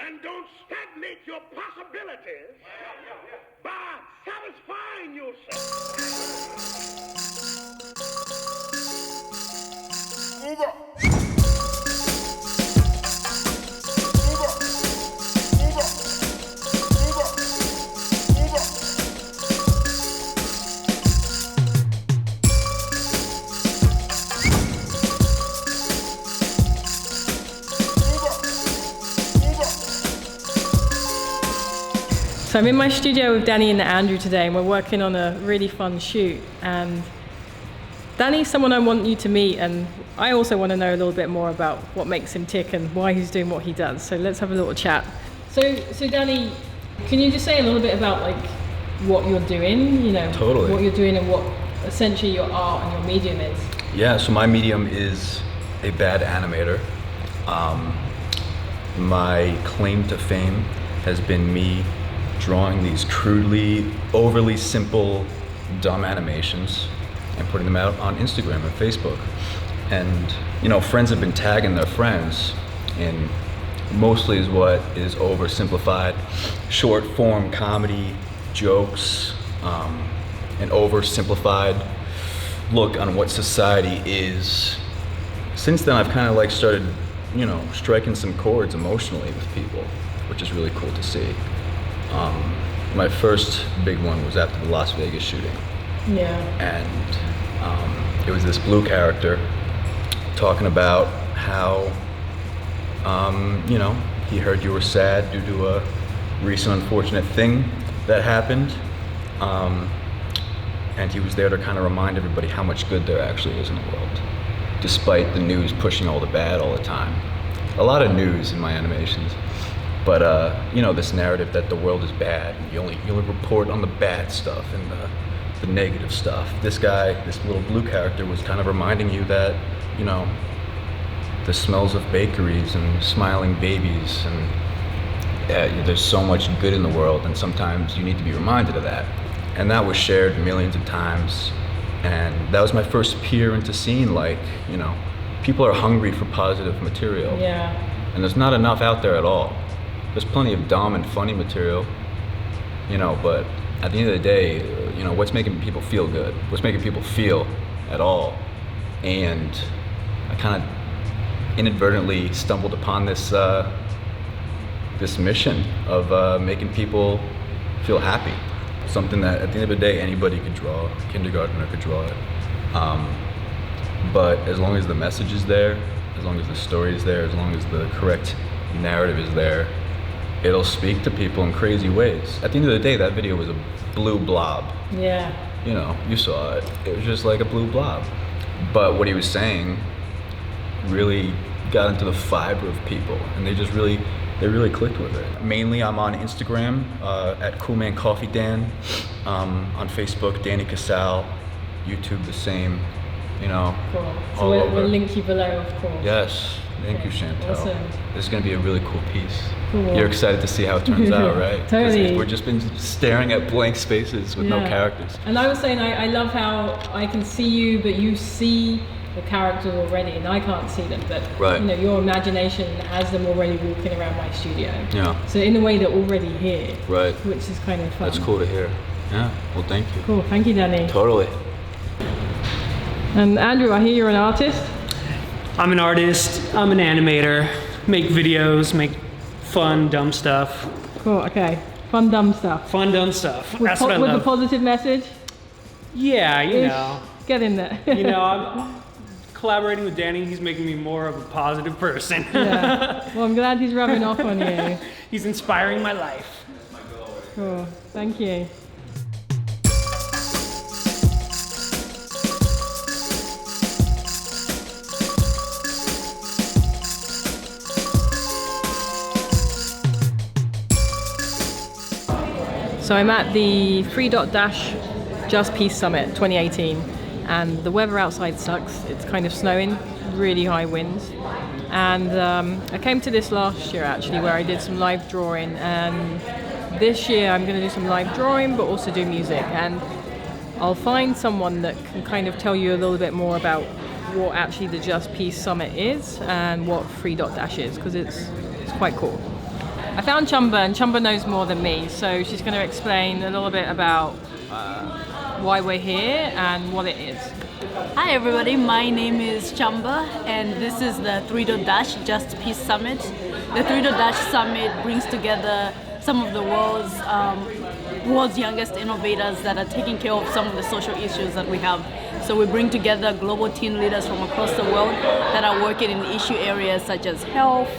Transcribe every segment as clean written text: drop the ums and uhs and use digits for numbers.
And don't stagnate your possibilities by satisfying yourself. Move up. So I'm in my studio with Danny and Andrew today, and we're working on a really fun shoot. And Danny's someone I want you to meet, and I also want to know a little bit more about what makes him tick and why he's doing what he does. So let's have a little chat. So Danny, can you just say a little bit about like what you're doing? You know, Totally. What you're doing and what essentially your art and your medium is. Yeah, so my medium is a bad animator. My claim to fame has been me drawing these crudely, overly simple, dumb animations and putting them out on Instagram and Facebook. And, you know, friends have been tagging their friends in mostly is what is oversimplified, short form comedy, jokes, an oversimplified look on what society is. Since then, I've kind of like started, you know, striking some chords emotionally with people, which is really cool to see. My first big one was after the Las Vegas shooting. Yeah. And it was this blue character talking about how, you know, he heard you were sad due to a recent unfortunate thing that happened. And he was there to kind of remind everybody how much good there actually is in the world, despite the news pushing all the bad all the time. A lot of news in my animations. But you know, this narrative that the world is bad, and you only report on the bad stuff and the negative stuff. This guy, this little blue character, was kind of reminding you that, you know, the smells of bakeries and smiling babies, and there's so much good in the world, and sometimes you need to be reminded of that. And that was shared millions of times, and that was my first peer into seeing, like, you know, people are hungry for positive material. Yeah. And there's not enough out there at all. There's plenty of dumb and funny material, you know, but at the end of the day, you know, what's making people feel good? What's making people feel at all? And I kind of inadvertently stumbled upon this this mission of making people feel happy. Something that at the end of the day, anybody could draw, a kindergartner could draw it. But as long as the message is there, as long as the story is there, as long as the correct narrative is there, it'll speak to people in crazy ways. At the end of the day, that video was a blue blob. Yeah. You know, you saw it. It was just like a blue blob. But what he was saying really got into the fiber of people, and they really clicked with it. Mainly, I'm on Instagram at Coolman Coffeedan, on Facebook, Danny Casale, YouTube the same. You know, Cool. So we'll link you below, of course. Yes. Thank you, Chantel. Awesome. This is going to be a really cool piece. Cool. You're excited to see how it turns out, right? 'Cause Totally. we've just been staring at blank spaces with no characters. And I was saying, I love how I can see you, but you see the characters already, and I can't see them. But Right. you know, your imagination has them already walking around my studio. Yeah. So in a way, they're already here. Right. Which is kind of fun. That's cool to hear. Yeah. Well, thank you. Cool. Thank you, Danny. Totally. And Andrew, I hear you're an artist. I'm an artist, I'm an animator, make videos, make fun, dumb stuff. Cool. Okay. Fun, dumb stuff. Fun, dumb stuff. With, That's what I with love. a positive message. Yeah, you Ish. know. Get in there. You know, I'm collaborating with Danny, he's making me more of a positive person. Yeah. Well, I'm glad he's rubbing off on you. He's inspiring my life. Cool. Thank you. So I'm at the 3.dash Just Peace Summit 2018, and the weather outside sucks. It's kind of snowing, really high winds. And I came to this last year actually, where I did some live drawing, and this year I'm going to do some live drawing but also do music, and I'll find someone that can kind of tell you a little bit more about what actually the Just Peace Summit is and what 3.dash is, because it's quite cool. I found Chumba, and Chumba knows more than me, so she's going to explain a little bit about why we're here and what it is. Hi everybody, my name is Chamba, and this is the 3-Dash Just Peace Summit. The 3-Dash Summit brings together some of the world's youngest innovators that are taking care of some of the social issues that we have. So we bring together global teen leaders from across the world that are working in issue areas such as health,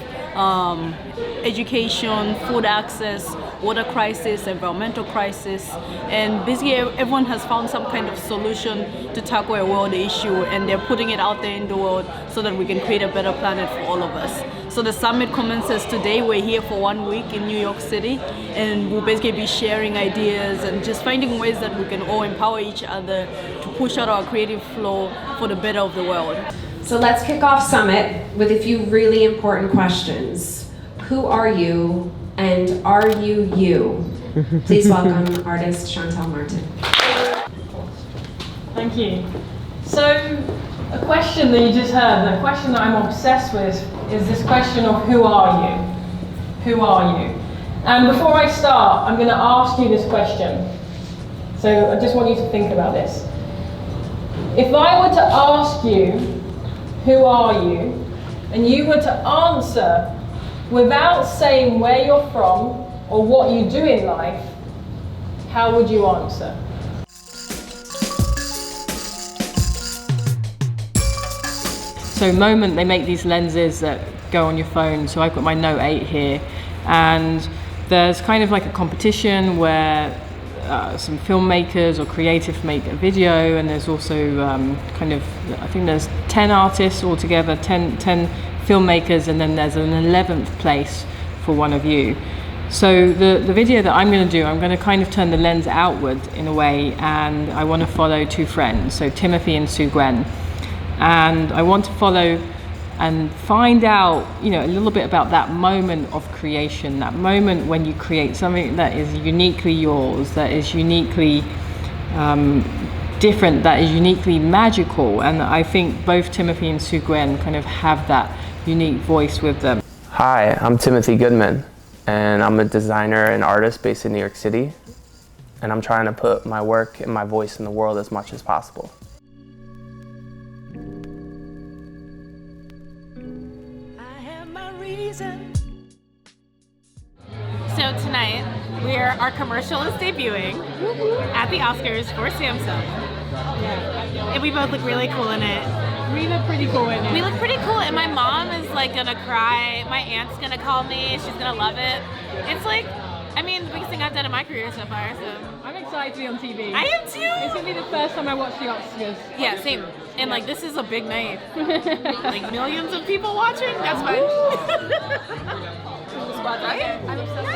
education, food access, water crisis, environmental crisis, and basically everyone has found some kind of solution to tackle a world issue, and they're putting it out there in the world so that we can create a better planet for all of us. So the summit commences today. We're here for 1 week in New York City, and we'll basically be sharing ideas and just finding ways that we can all empower each other to push out our creative flow for the better of the world. So let's kick off Summit with a few really important questions. Who are you, and are you you? Please welcome artist Chantal Martin. Thank you. So, a question that you just heard, the question that I'm obsessed with, is this question of who are you? Who are you? And before I start, I'm going to ask you this question. So I just want you to think about this. If I were to ask you, who are you? And you were to answer without saying where you're from or what you do in life, how would you answer? So Moment, they make these lenses that go on your phone. So I've got my Note 8 here, and there's kind of like a competition where some filmmakers or creative make a video, and there's also I think there's 10 artists altogether, 10 filmmakers, and then there's an 11th place for one of you. So the video that I'm going to do, I'm going to kind of turn the lens outward in a way, and I want to follow two friends, so Timothy and Sue Gwen, and I want to follow and find out, a little bit about that moment of creation, that moment when you create something that is uniquely yours, that is uniquely different, that is uniquely magical. And I think both Timothy and Sue Gwen kind of have that unique voice with them. Hi, I'm Timothy Goodman, and I'm a designer and artist based in New York City, and I'm trying to put my work and my voice in the world as much as possible. So tonight, our commercial is debuting at the Oscars for Samsung. And we both look really cool in it. We look pretty cool in it. We look pretty cool, and my mom is like gonna cry. My aunt's gonna call me. She's gonna love it. It's like, the biggest thing I've done in my career so far. So I'm excited to be on TV. I am too. It's gonna be the first time I watch the Oscars. Yeah, same. And this is a big night. Like millions of people watching. That's fine. Right? I'm obsessed.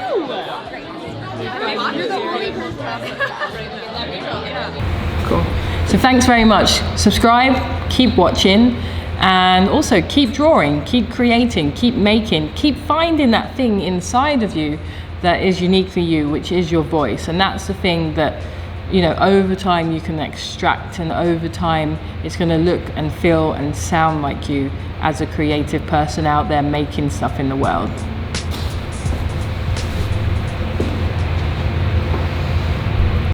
Cool. So thanks very much. Subscribe, keep watching, and also keep drawing, keep creating, keep making, keep finding that thing inside of you that is uniquely you, which is your voice. And that's the thing that, over time you can extract, and over time it's going to look and feel and sound like you as a creative person out there making stuff in the world.